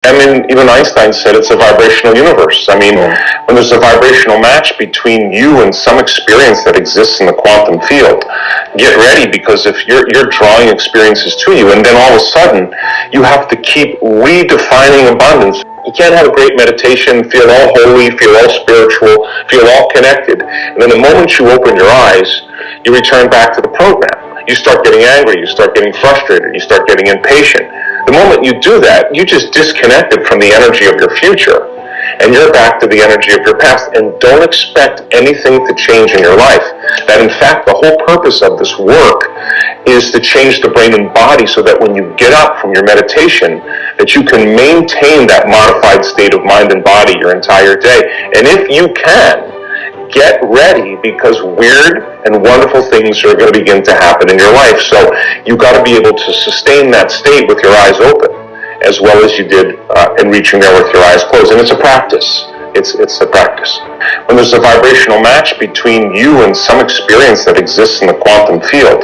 I mean, even Einstein said it's a vibrational universe. I mean, when there's a vibrational match between you and some experience that exists in the quantum field, get ready, because if you're drawing experiences to you, and then all of a sudden you have to keep redefining abundance. You can't have a great meditation, feel all holy, feel all spiritual, feel all connected, and then the moment you open your eyes, you return back to the program. You start getting angry, you start getting frustrated, you start getting impatient. The moment you do that, you just disconnected from the energy of your future, and you're back to the energy of your past, and don't expect anything to change in your life. That in fact, the whole purpose of this work is to change the brain and body so that when you get up from your meditation, that you can maintain that modified state of mind and body your entire day. And if you can, get ready, because weird and wonderful things are going to begin to happen in your life. So you've got to be able to sustain that state with your eyes open, as well as you did in reaching there with your eyes closed. And it's a practice. It's a practice. When there's a vibrational match between you and some experience that exists in the quantum field,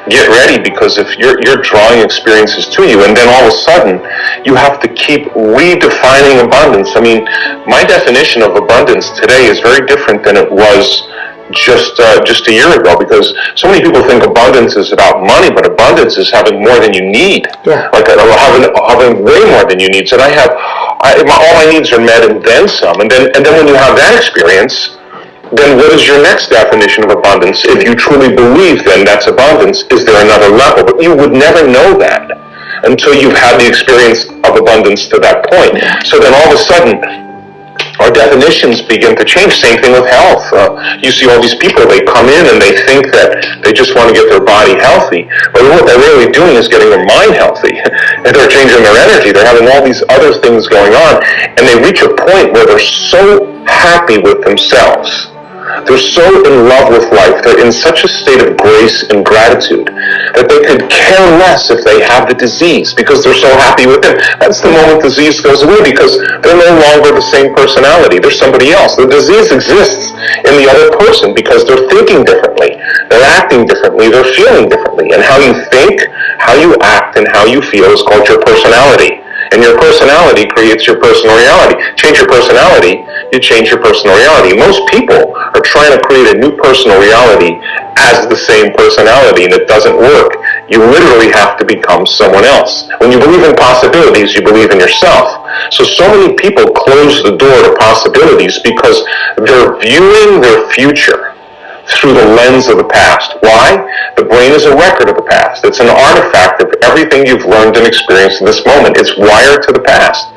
get ready, because if you're drawing experiences to you, and then all of a sudden you have to keep redefining abundance. I mean, my definition of abundance today is very different than it was just a year ago, because so many people think abundance is about money, but abundance is having more than you need. Like having way more than you need. So all my needs are met and then some. And then when you have that experience, then what is your next definition of abundance? If you truly believe then that's abundance, is there another level? But you would never know that until you've had the experience of abundance to that point. So then all of a sudden, our definitions begin to change. Same thing with health. You see all these people, they come in and they think that they just want to get their body healthy. But what they're really doing is getting their mind healthy. And they're changing their energy. They're having all these other things going on. And they reach a point where they're so happy with themselves. They're so in love with life. They're in such a state of grace and gratitude that they could care less if they have the disease, because they're so happy with it. That's the moment disease goes away, because they're no longer the same personality. They're somebody else. The disease exists in the other person because they're thinking differently. They're acting differently. They're feeling differently. And how you think, how you act, and how you feel is called your personality. And your personality creates your personal reality. Change your personality, you change your personal reality. Most people are trying to create a new personal reality as the same personality, and it doesn't work. You literally have to become someone else. When you believe in possibilities, you believe in yourself. So many people close the door to possibilities because they're viewing their future through the lens of the past. Why? The brain is a record of the past. It's an artifact of everything you've learned and experienced in this moment. It's wired to the past.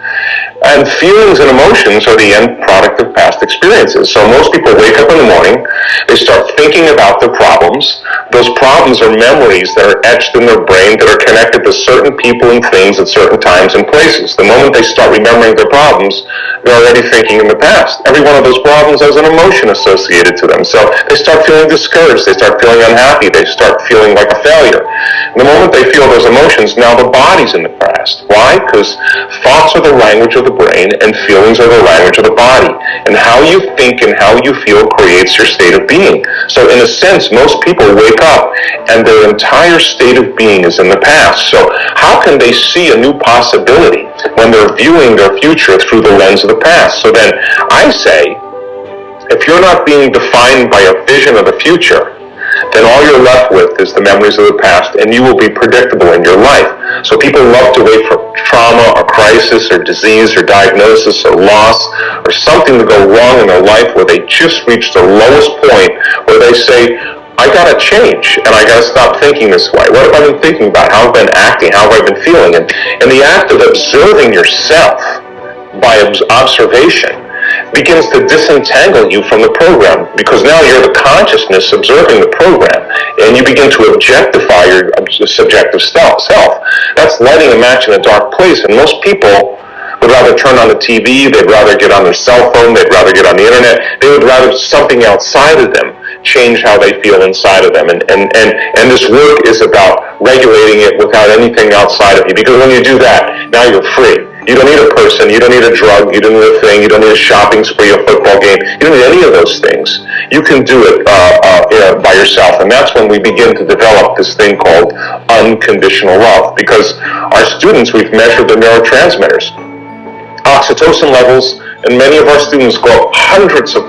And feelings and emotions are the end product of past experiences. So most people wake up in the morning, they start thinking about their problems. Those problems are memories that are etched in their brain that are connected to certain people and things at certain times and places. The moment they start remembering their problems, they're already thinking in the past. Every one of those problems has an emotion associated to them. So they start feeling discouraged, they start feeling unhappy, they start feeling like a failure. The moment they feel those emotions, now the body's in the past. Why? Because thoughts are the language of the brain and feelings are the language of the body. And how you think and how you feel creates your state of being. So in a sense, most people wake up and their entire state of being is in the past. So how can they see a new possibility when they're viewing their future through the lens of the past? So then I say, if you're not being defined by a vision of the future, then all you're left with is the memories of the past, and you will be predictable in your life. So people love to wait for trauma or crisis or disease or diagnosis or loss or something to go wrong in their life where they just reach the lowest point where they say, I gotta change and I gotta stop thinking this way. What have I been thinking about? How have I been acting? How have I been feeling? And the act of observing yourself by observation begins to disentangle you from the program, because now you're the consciousness observing the program, and you begin to objectify your subjective self. That's lighting a match in a dark place, and most people would rather turn on the TV, they'd rather get on their cell phone, they'd rather get on the internet, they would rather something outside of them change how they feel inside of them. And this work is about regulating it without anything outside of you, because when you do that, now you're free. You don't need a person, you don't need a drug, you don't need a thing, you don't need a shopping spree, a football game, you don't need any of those things. You can do it by yourself, and that's when we begin to develop this thing called unconditional love, because our students, we've measured the neurotransmitters. oxytocin levels in many of our students go up hundreds of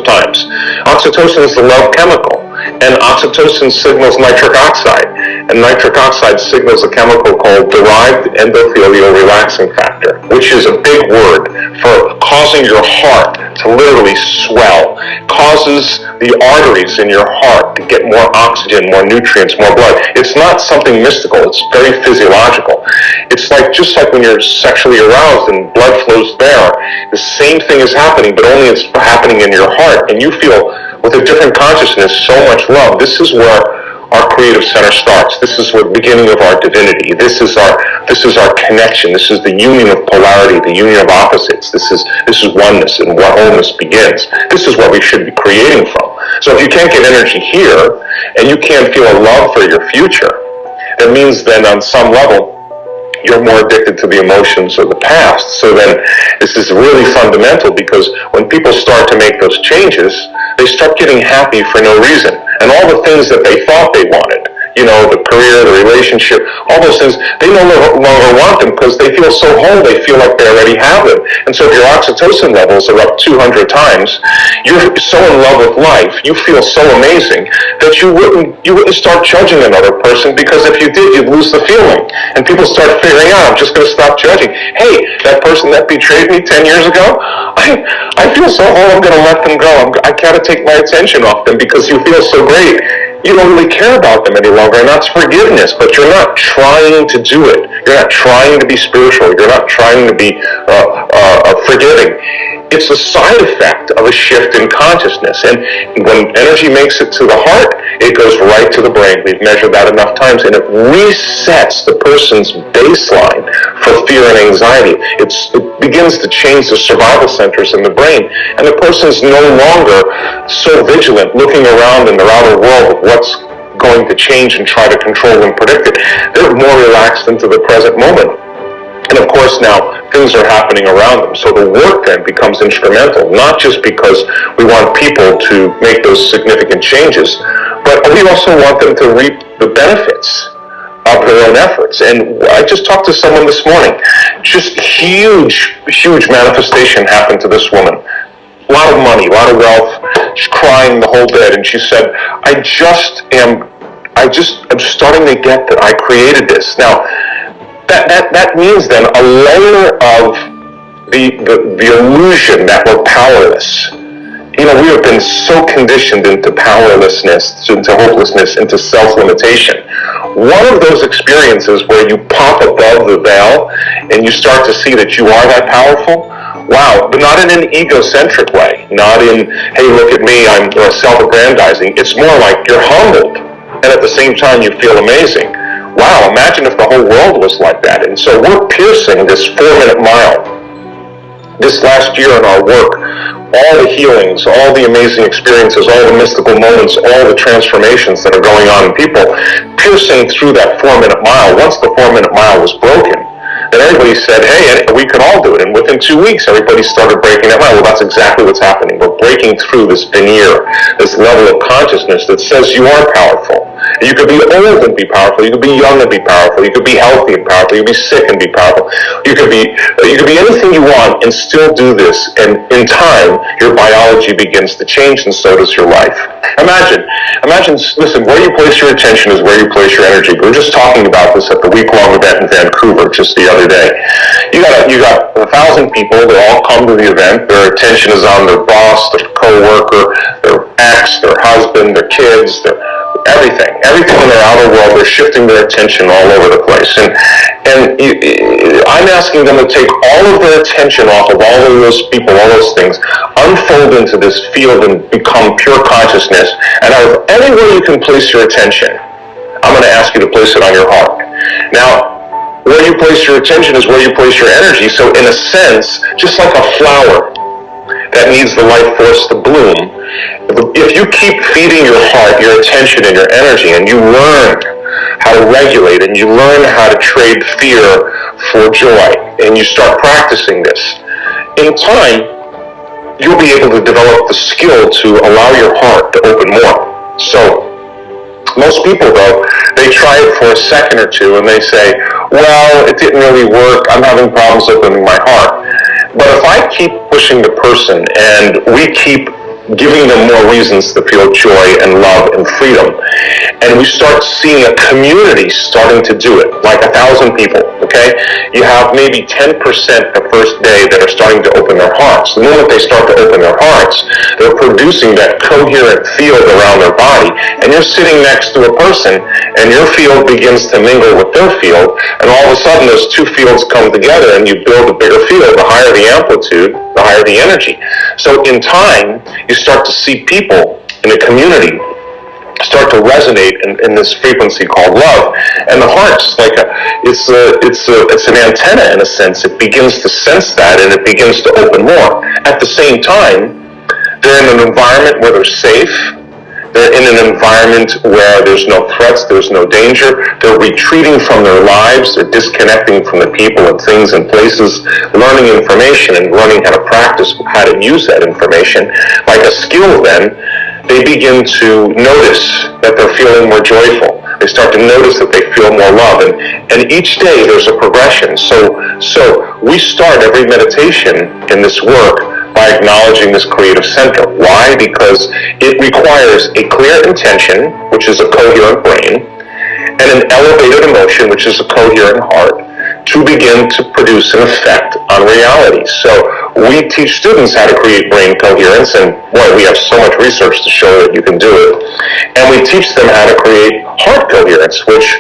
times. Oxytocin is the love chemical, and oxytocin signals nitric oxide, and nitric oxide signals a chemical called derived endothelial relaxing factor, which is a big word for causing your heart to literally swell. It causes the arteries in your heart to get more oxygen, more nutrients, more blood. It's not something mystical, it's very physiological. It's just like when you're sexually aroused and blood flows there, the same thing is happening, but only it's happening in your heart, and you feel with a different consciousness so much love. This is where our creative center starts. This is the beginning of our divinity. This is our connection. This is the union of polarity, the union of opposites. This is oneness, and where wholeness begins. This is what we should be creating from. So if you can't get energy here, and you can't feel a love for your future, that means then on some level, you're more addicted to the emotions of the past. So then this is really fundamental, because when people start to make those changes, they start getting happy for no reason. And all the things that they thought they wanted, the career, the relationship, all those things, they no longer want them because they feel so whole, they feel like they already have them. And so if your oxytocin levels are up 200 times, you're so in love with life, you feel so amazing that you wouldn't start judging another person, because if you did, you'd lose the feeling. And people start figuring out, I'm just going to stop judging. Hey, that person that betrayed me 10 years ago, I feel so whole, I'm going to let them go. I gotta take my attention off them because you feel so great. You don't really care about them any longer, and that's forgiveness, but you're not trying to do it. You're not trying to be spiritual. You're not trying to be forgiving. It's a side effect of a shift in consciousness, and when energy makes it to the heart, it goes right to the brain. We've measured that enough times, and it resets the person's baseline for fear and anxiety. It begins to change the survival centers in the brain, and the person's no longer so vigilant, looking around in their outer world of what's going to change and try to control and predict it. They're more relaxed into the present moment. And of course now, things are happening around them. So the work then becomes instrumental, not just because we want people to make those significant changes, but we also want them to reap the benefits of their own efforts. And I just talked to someone this morning. Just huge manifestation happened to this woman. A lot of money, a lot of wealth. She's crying the whole bed, and she said, I'm starting to get that I created this. Now, that means then a layer of the illusion that we're powerless. We have been so conditioned into powerlessness, into hopelessness, into self-limitation. One of those experiences where you pop above the veil and you start to see that you are that powerful, wow, but not in an egocentric way, not in, hey, look at me, I'm self-aggrandizing. It's more like you're humbled, and at the same time you feel amazing. Wow, imagine if the whole world was like that. And so we're piercing this 4-minute mile. This last year in our work, all the healings, all the amazing experiences, all the mystical moments, all the transformations that are going on in people, piercing through that 4-minute mile. Once the 4-minute mile was broken, then everybody said, hey, we can all do it. And within 2 weeks, everybody started breaking that mile. Well, that's exactly what's happening. We're breaking through this veneer, this level of consciousness that says you are powerful. You could be old and be powerful. You could be young and be powerful. You could be healthy and powerful. You could be sick and be powerful. You could be anything you want and still do this. And in time, your biology begins to change, and so does your life. Imagine, listen, where you place your attention is where you place your energy. We were just talking about this at the week-long event in Vancouver just the other day. You got 1,000 people. They all come to the event. Their attention is on their boss, their co-worker, their ex, their husband, their kids, everything in their outer world. They're shifting their attention all over the place, and I'm asking them to take all of their attention off of all of those people, all those things, unfold into this field and become pure consciousness. And out of anywhere you can place your attention, I'm going to ask you to place it on your heart. Now, where you place your attention is where you place your energy. So in a sense, just like a flower that needs the life force to bloom, if you keep feeding your heart, your attention, and your energy, and you learn how to regulate, and you learn how to trade fear for joy, and you start practicing this, in time, you'll be able to develop the skill to allow your heart to open more. So, most people, though, they try it for a second or two, and they say, well, it didn't really work, I'm having problems opening my heart. person, and we keep giving them more reasons to feel joy and love and freedom. And we start seeing a community starting to do it, like 1,000 people, okay? You have maybe 10% the first day that are starting to open their hearts. The moment they start to open their hearts, they're producing that coherent field around their body, and you're sitting next to a person, and your field begins to mingle with their field, and all of a sudden those two fields come together and you build a bigger field. The higher the amplitude, the higher the energy. So in time, you start to see people in a community start to resonate in this frequency called love, and the heart's like it's an antenna in a sense. It begins to sense that, and it begins to open more. At the same time, they're in an environment where they're safe. They're in an environment where there's no threats, there's no danger. They're retreating from their lives. They're disconnecting from the people and things and places, learning information and learning how to practice how to use that information. Like a skill then, they begin to notice that they're feeling more joyful. They start to notice that they feel more love. And each day there's a progression. So we start every meditation in this work by acknowledging this creative center. Why? Because it requires a clear intention, which is a coherent brain, and an elevated emotion, which is a coherent heart, to begin to produce an effect on reality. So we teach students how to create brain coherence, and boy, we have so much research to show that you can do it. And we teach them how to create heart coherence, which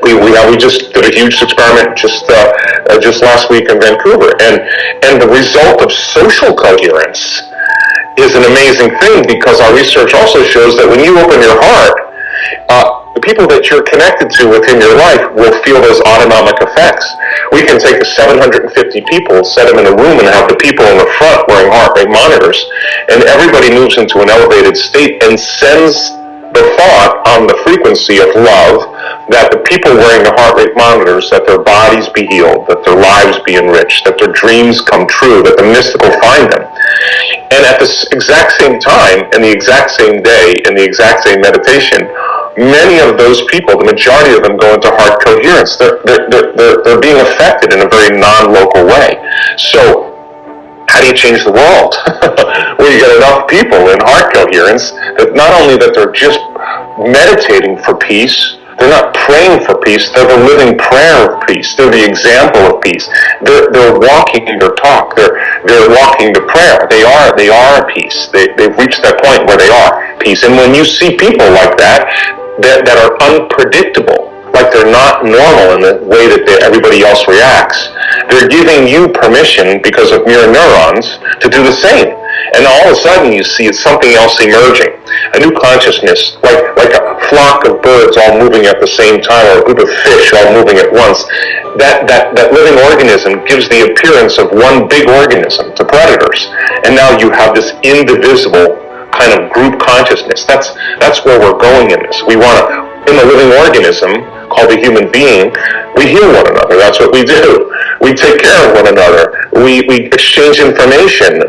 we just did a huge experiment just last week in Vancouver, and the result of social coherence is an amazing thing, because our research also shows that when you open your heart, the people that you're connected to within your life will feel those autonomic effects. We can take the 750 people, set them in a room, and have the people in the front wearing heart rate monitors, and everybody moves into an elevated state and sends the thought on the frequency of love that the people wearing the heart rate monitors, that their bodies be healed, that their lives be enriched, that their dreams come true, that the mystical find them. And at the exact same time, in the exact same day, in the exact same meditation, many of those people, the majority of them, go into heart coherence. They're being affected in a very non-local way. So how do you change the world? Well, you get enough people in heart coherence that not only that they're just meditating for peace, they're not praying for peace, they're the living prayer of peace. They're the example of peace. They're walking their talk. They're walking the prayer. They are peace. They've reached that point where they are peace. And when you see people like that are unpredictable, like they're not normal in the way that everybody else reacts, they're giving you permission, because of mirror neurons, to do the same. And all of a sudden you see it's something else emerging, a new consciousness, like a flock of birds all moving at the same time, or a group of fish all moving at once. That living organism gives the appearance of one big organism to predators, and now you have this indivisible kind of group consciousness. That's where we're going in this. We want to, in the living organism called the human being, we heal one another. That's what we do. We take care of one another. We exchange information.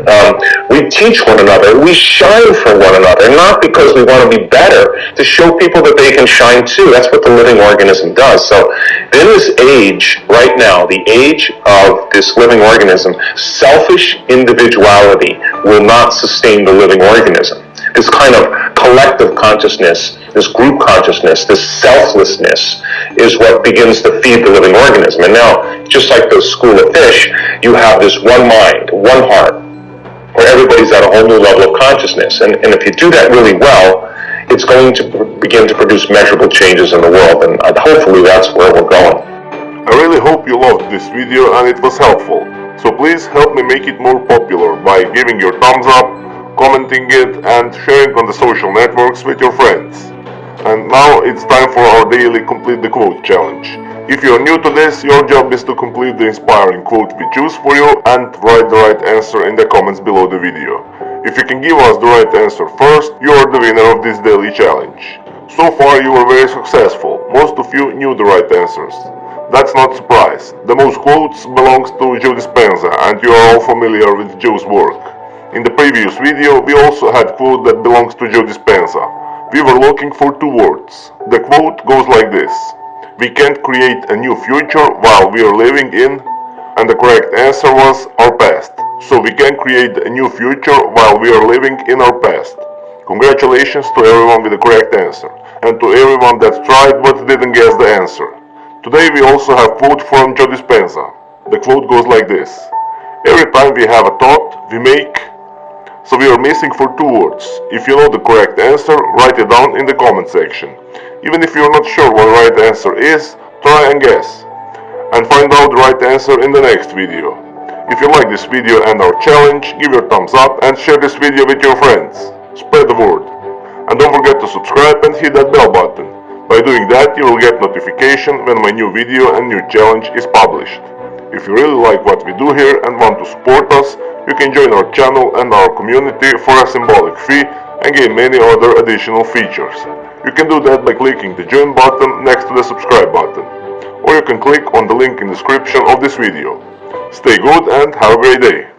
We teach one another. We shine for one another, not because we want to be better, to show people that they can shine too. That's what the living organism does. So in this age right now, the age of this living organism, selfish individuality will not sustain the living organism. This kind of collective consciousness, this group consciousness, this selflessness is what begins to feed the living organism. And now, just like those school of fish, you have this one mind, one heart, where everybody's at a whole new level of consciousness. And if you do that really well, it's going to begin to produce measurable changes in the world. And hopefully that's where we're going. I really hope you loved this video and it was helpful. So please help me make it more popular by giving your thumbs up, commenting it, and sharing on the social networks with your friends. And now it's time for our daily Complete the Quote challenge. If you're new to this, your job is to complete the inspiring quote we choose for you and write the right answer in the comments below the video. If you can give us the right answer first, you are the winner of this daily challenge. So far you were very successful. Most of you knew the right answers. That's not a surprise. The most quotes belongs to Joe Dispenza, and you are all familiar with Joe's work. In the previous video, we also had a quote that belongs to Joe Dispenza. We were looking for two words. The quote goes like this: "We can't create a new future while we are living in," and the correct answer was our past. so we can create a new future while we are living in our past. Congratulations to everyone with the correct answer, and to everyone that tried but didn't guess the answer. Today we also have quote from Joe Dispenza. The quote goes like this: every time we have a thought, we make. So we are missing for two words. If you know the correct answer, write it down in the comment section. Even if you're not sure what the right answer is, try and guess. And find out the right answer in the next video. If you like this video and our challenge, give your thumbs up and share this video with your friends. Spread the word. And don't forget to subscribe and hit that bell button. By doing that, you will get notification when my new video and new challenge is published. If you really like what we do here and want to support us, you can join our channel and our community for a symbolic fee and gain many other additional features. You can do that by clicking the join button next to the subscribe button, or you can click on the link in the description of this video. Stay good and have a great day.